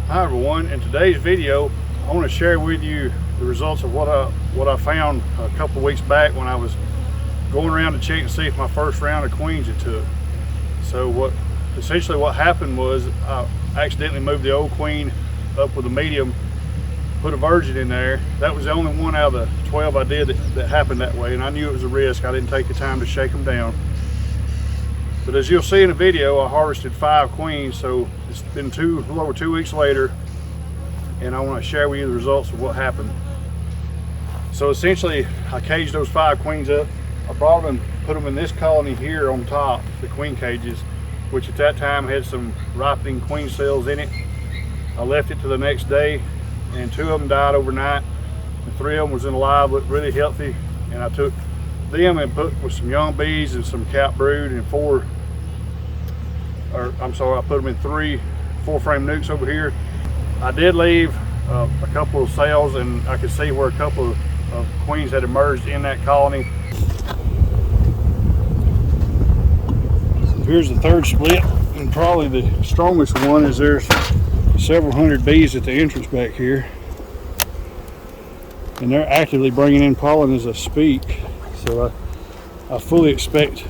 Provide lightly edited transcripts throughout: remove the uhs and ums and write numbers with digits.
Hi everyone, in today's video I want to share with you the results of what I found a couple of weeks back when I was going around to check and see if my first round of queens had took. So essentially what happened was I accidentally moved the old queen up with a medium, put a virgin in there. That was the only one out of the 12 I did that happened that way, and I knew it was a risk. I didn't take the time to shake them down. But as you'll see in the video, I harvested 5 queens, so it's been a little over 2 weeks later, and I want to share with you the results of what happened. So essentially, I caged those 5 queens up. I brought them, put them in this colony here on top, the queen cages, which at that time had some ripening queen cells in it. I left it to the next day, and 2 of them died overnight, and 3 of them was in alive, looked really healthy, and I took them and put with some young bees and some cap brood and I put them in 3 full-frame nukes over here. I did leave a couple of cells, and I could see where a couple of queens had emerged in that colony. So here's the 3rd split, and probably the strongest one is there's several hundred bees at the entrance back here, and they're actively bringing in pollen as I speak. So I fully expect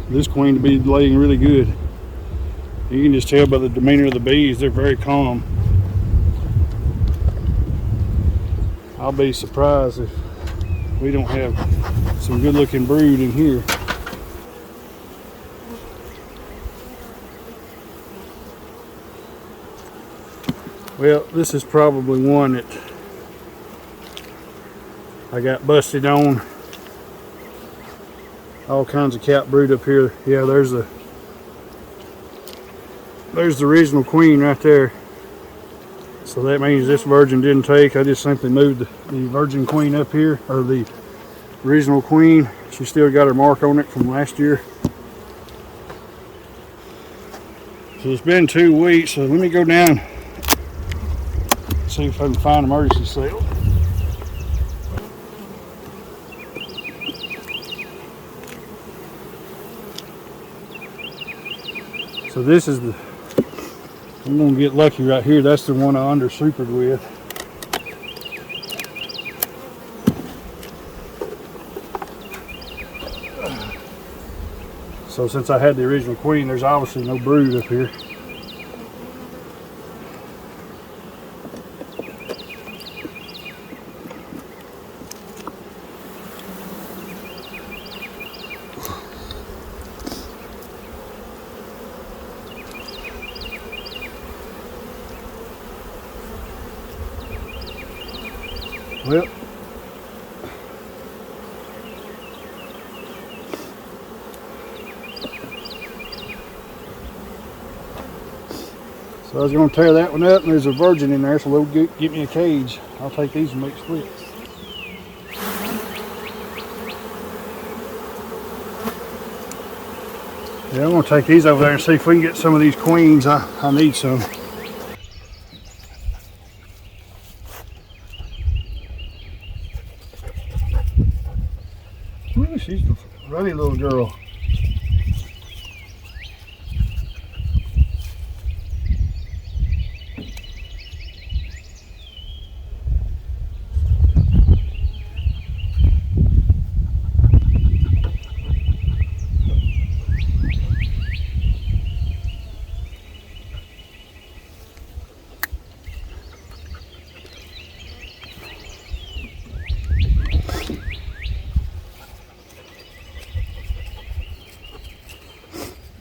this queen to be laying really good. You can just tell by the demeanor of the bees, they're very calm. I'll be surprised if we don't have some good looking brood in here. Well, this is probably one that I got busted on. All kinds of cap brood up here. Yeah, there's the original queen right there. So that means this virgin didn't take. I just simply moved the virgin queen up here, or the original queen. She still got her mark on it from last year. So it's been 2 weeks, so let me go down, see if I can find an emergency cell. So this is I'm gonna get lucky right here. That's the one I under supered with. So since I had the original queen, there's obviously no brood up here. Well, so I was going to tear that one up, and there's a virgin in there, so they'll get me a cage. I'll take these and make splits. Yeah, I'm going to take these over there and see if we can get some of these queens. I need some. Ooh, she's a ruddy little girl.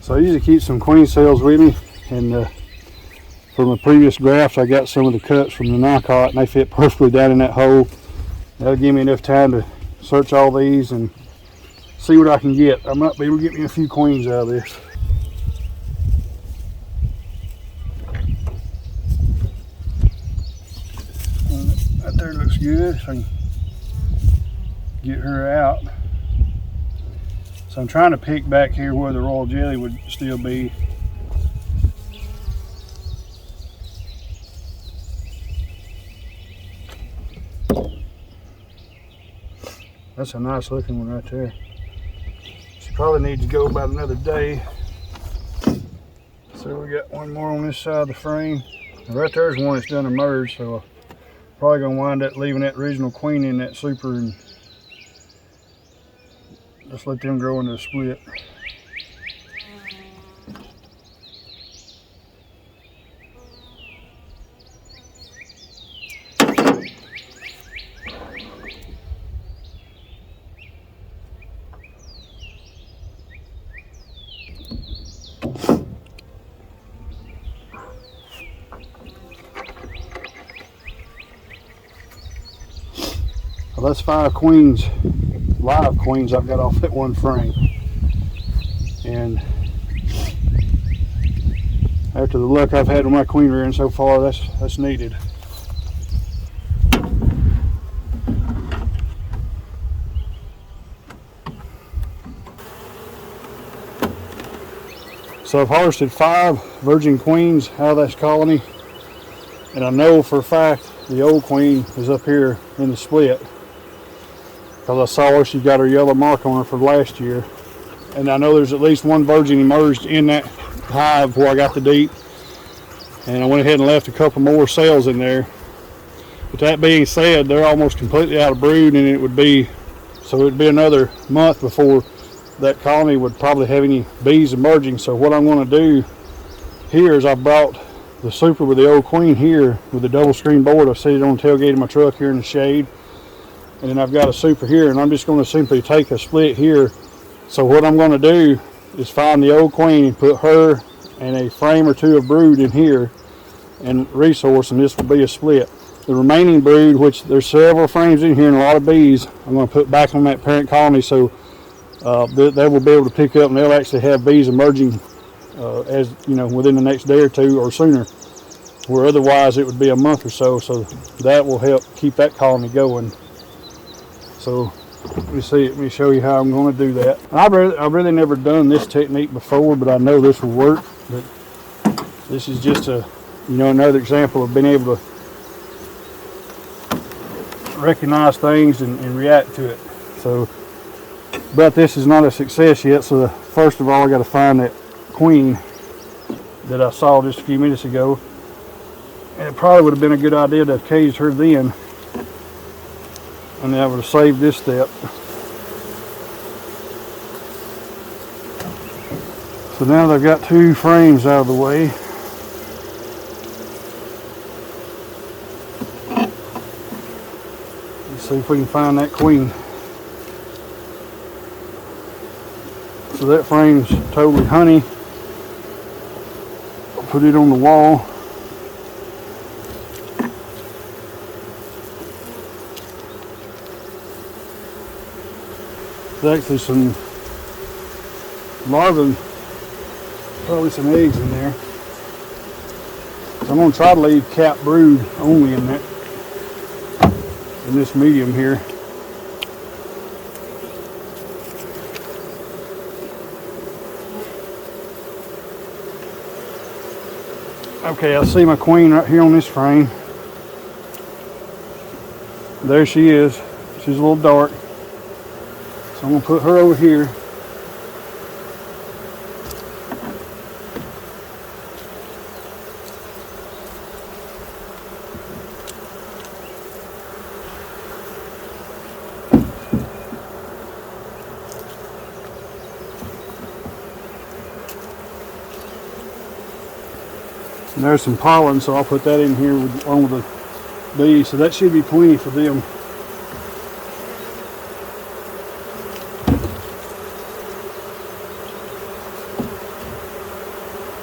So I usually keep some queen cells with me, and from a previous graft I got some of the cuts from the Nicot, and they fit perfectly down in that hole. That'll give me enough time to search all these and see what I can get. I might be able to get me a few queens out of this. That there looks good, so I can get her out. So I'm trying to pick back here where the royal jelly would still be. That's a nice looking one right there. She probably needs to go about another day. So So we got one more on this side of the frame. Right there's one that's done emerged, so I'm probably gonna wind up leaving that original queen in that super and just let them grow into a split. Well, that's 5 queens, live queens I've got off that one frame. And after the luck I've had with my queen rearing so far, that's needed. So I've harvested 5 virgin queens out of this colony, and I know for a fact the old queen is up here in the split, because I saw her. She got her yellow mark on her for last year, and I know there's at least one virgin emerged in that hive where I got the deep, and I went ahead and left a couple more cells in there. But that being said, they're almost completely out of brood, and it would be another month before that colony would probably have any bees emerging. So what I'm going to do here is I brought the super with the old queen here with the double screen board. I set it on the tailgate of my truck here in the shade. And then I've got a super here, and I'm just going to simply take a split here. So what I'm going to do is find the old queen and put her and a frame or 2 of brood in here and resource, and this will be a split. The remaining brood, which there's several frames in here and a lot of bees, I'm going to put back on that parent colony, so they will be able to pick up, and they'll actually have bees emerging as you know, within the next day or 2 or sooner, where otherwise it would be a month or so. So that will help keep that colony going. So let me show you how I'm going to do that. I've really never done this technique before, but I know this will work. But this is just another example of being able to recognize things and react to it. So, but this is not a success yet. So first of all, I got to find that queen that I saw just a few minutes ago, and it probably would have been a good idea to have caged her then. And then I would have saved this step. So now that I've got 2 frames out of the way, let's see if we can find that queen. So that frame's totally honey. I'll put it on the wall. There's actually some larvae, probably some eggs in there. So I'm going to try to leave cap brood only in this medium here. Okay, I see my queen right here on this frame. There she is. She's a little dark. So I'm going to put her over here. And there's some pollen, so I'll put that in here along with the bees. So that should be plenty for them.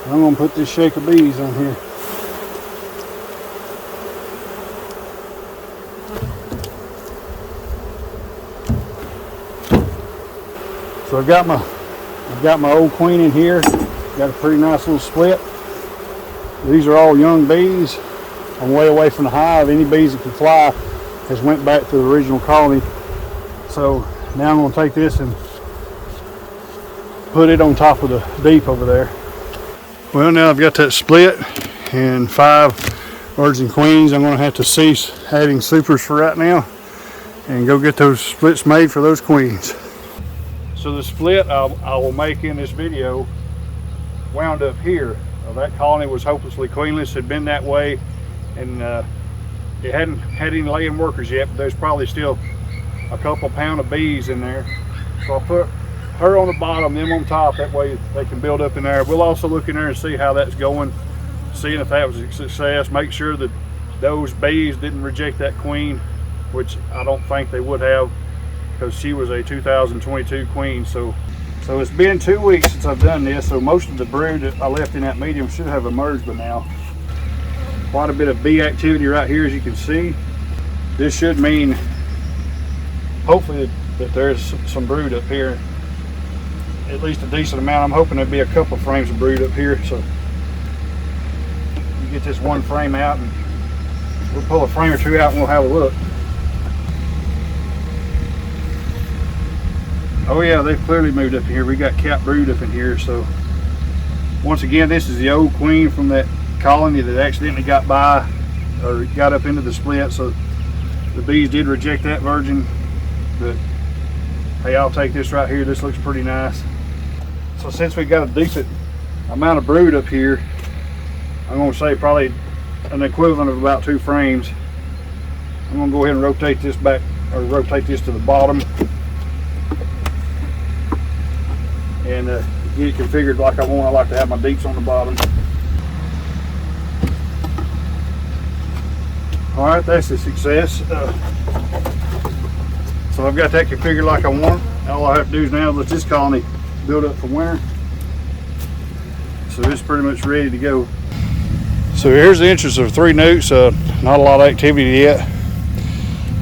I'm going to put this shake of bees on here. So I've got my old queen in here. Got a pretty nice little split. These are all young bees. I'm way away from the hive. Any bees that can fly has went back to the original colony. So now I'm going to take this and put it on top of the deep over there. Well, now I've got that split and 5 virgin queens. I'm going to have to cease having supers for right now and go get those splits made for those queens. So the split I will make in this video wound up here. That colony was hopelessly queenless, had been that way, and it hadn't had any laying workers yet, but there's probably still a couple pound of bees in there. So I put her on the bottom, them on top, that way they can build up in there. We'll also look in there and see how that's going, seeing if that was a success, make sure that those bees didn't reject that queen, which I don't think they would have, because she was a 2022 queen. So it's been 2 weeks since I've done this, so most of the brood that I left in that medium should have emerged by now. Quite a bit of bee activity right here, as you can see. This should mean, hopefully, that there's some brood up here, at least a decent amount. I'm hoping there'll be a couple frames of brood up here, so you get this one frame out and we'll pull a frame or two out and we'll have a look. Oh yeah, they've clearly moved up here. We got capped brood up in here. So once again, this is the old queen from that colony that accidentally got by or got up into the split. So the bees did reject that virgin, but hey, I'll take this right here. This looks pretty nice. So since we got a decent amount of brood up here, I'm going to say probably an equivalent of about 2 frames. I'm going to go ahead and rotate this back, or rotate this to the bottom, and get it configured like I want. I like to have my deeps on the bottom. All right, that's a success. So I've got that configured like I want. All I have to do is now let this colony build up for winter. So it's pretty much ready to go. So here's the entrance of 3 nukes. Not a lot of activity yet.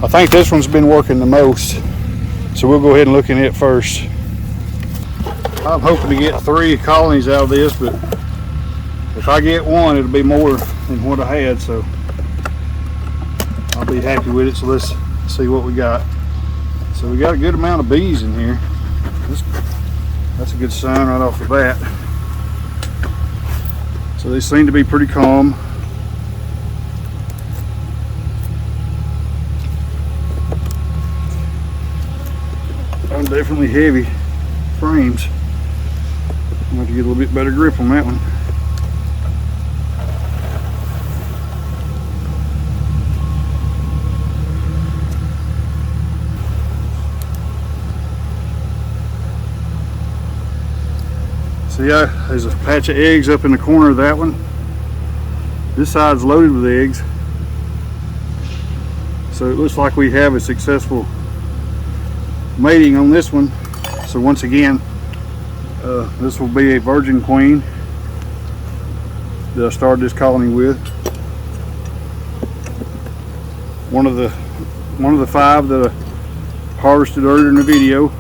I think this one's been working the most, so we'll go ahead and look in it first. I'm hoping to get 3 colonies out of this, but if I get 1, it'll be more than what I had, so I'll be happy with it. So let's see what we got. So we got a good amount of bees in here. That's a good sign right off the bat. So they seem to be pretty calm. I'm definitely heavy frames. I'm going to get a little bit better grip on that one. See, there's a patch of eggs up in the corner of that one. This side's loaded with eggs. So it looks like we have a successful mating on this one. So once again, this will be a virgin queen that I started this colony with. One of the 5 that I harvested earlier in the video.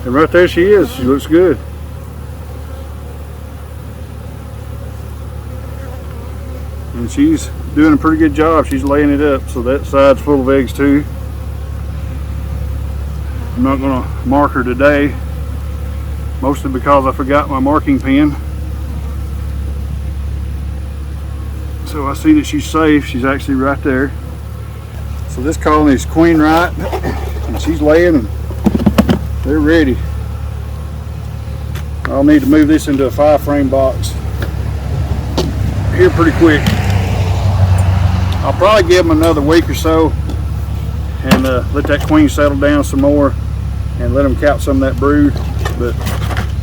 And right there she is. She looks good. And she's doing a pretty good job. She's laying it up. So that side's full of eggs too. I'm not going to mark her today, mostly because I forgot my marking pen. So I see that she's safe. She's actually right there. So this colony is queen right, and she's laying, and they're ready. I'll need to move this into a 5-frame box here pretty quick. I'll probably give them another week or so and let that queen settle down some more and let them count some of that brood. But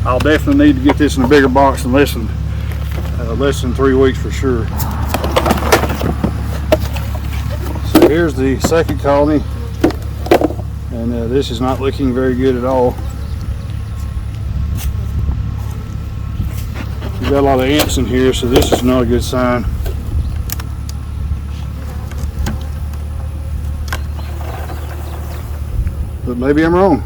I'll definitely need to get this in a bigger box in less than 3 weeks for sure. So here's the second colony, and this is not looking very good at all. We've got a lot of ants in here, so this is not a good sign. But maybe I'm wrong.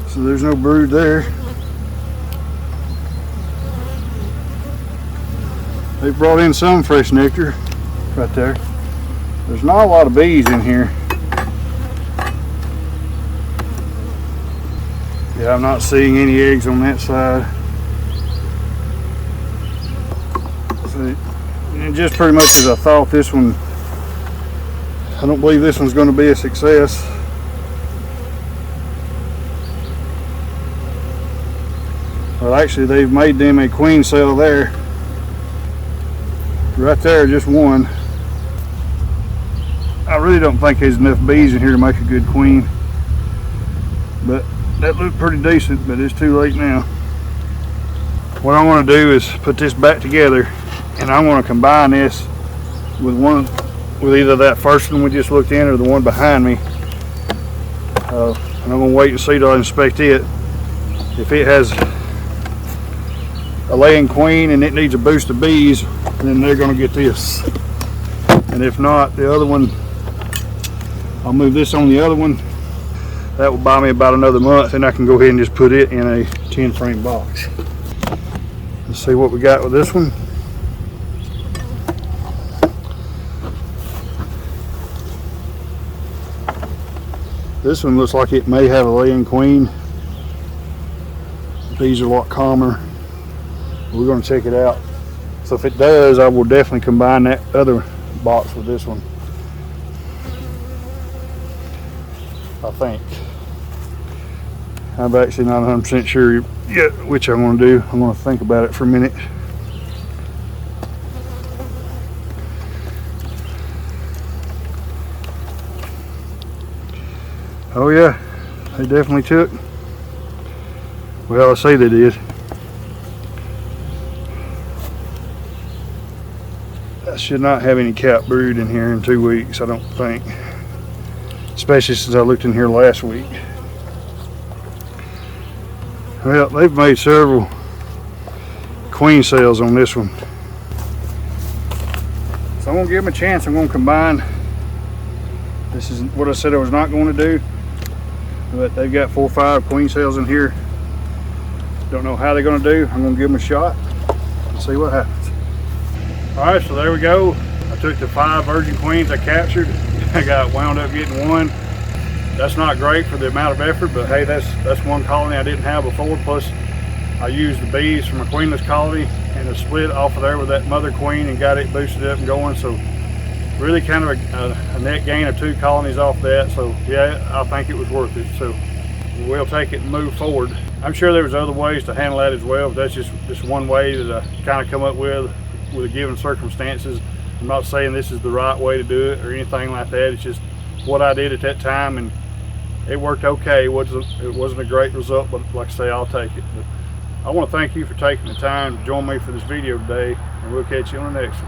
So there's no brood there. They brought in some fresh nectar right there. There's not a lot of bees in here. Yeah, I'm not seeing any eggs on that side. See. And just pretty much as I thought, this one, I don't believe this one's going to be a success. Well, actually, they've made them a queen cell there. Right there, just one. I really don't think there's enough bees in here to make a good queen. But that looked pretty decent, but it's too late now. What I want to do is put this back together, and I want to combine this with either that first one we just looked in or the one behind me. And I'm going to wait and see till I inspect it. If it has a laying queen and it needs a boost of bees, then they're going to get this. And if not, the other one, I'll move this on the other one. That will buy me about another month, and I can go ahead and just put it in a 10 frame box. Let's see what we got with this one. This one looks like it may have a laying queen. These are a lot calmer. We're going to check it out. So if it does, I will definitely combine that other box with this one, I think. I'm actually not 100% sure yet which I want to do. I'm going to think about it for a minute. Oh yeah, they definitely took. Well, I say they did. I should not have any cap brood in here in 2 weeks, I don't think. Especially since I looked in here last week. Well, they've made several queen cells on this one. So I'm going to give them a chance. I'm going to combine. This is what I said I was not going to do. But they've got 4 or 5 queen cells in here. Don't know how they're going to do. I'm going to give them a shot and see what happens. Alright, so there we go. I took the 5 virgin queens I captured. I got wound up getting one. That's not great for the amount of effort, but hey, that's one colony I didn't have before. Plus, I used the bees from a queenless colony and a split off of there with that mother queen and got it boosted up and going. So really kind of a net gain of 2 colonies off that. So yeah, I think it was worth it. So we'll take it and move forward. I'm sure there was other ways to handle that as well, but that's just one way that I kind of come up with the given circumstances. I'm not saying this is the right way to do it or anything like that. It's just what I did at that time, and it worked okay. It wasn't a great result, but like I say, I'll take it. But I want to thank you for taking the time to join me for this video today, and we'll catch you on the next one.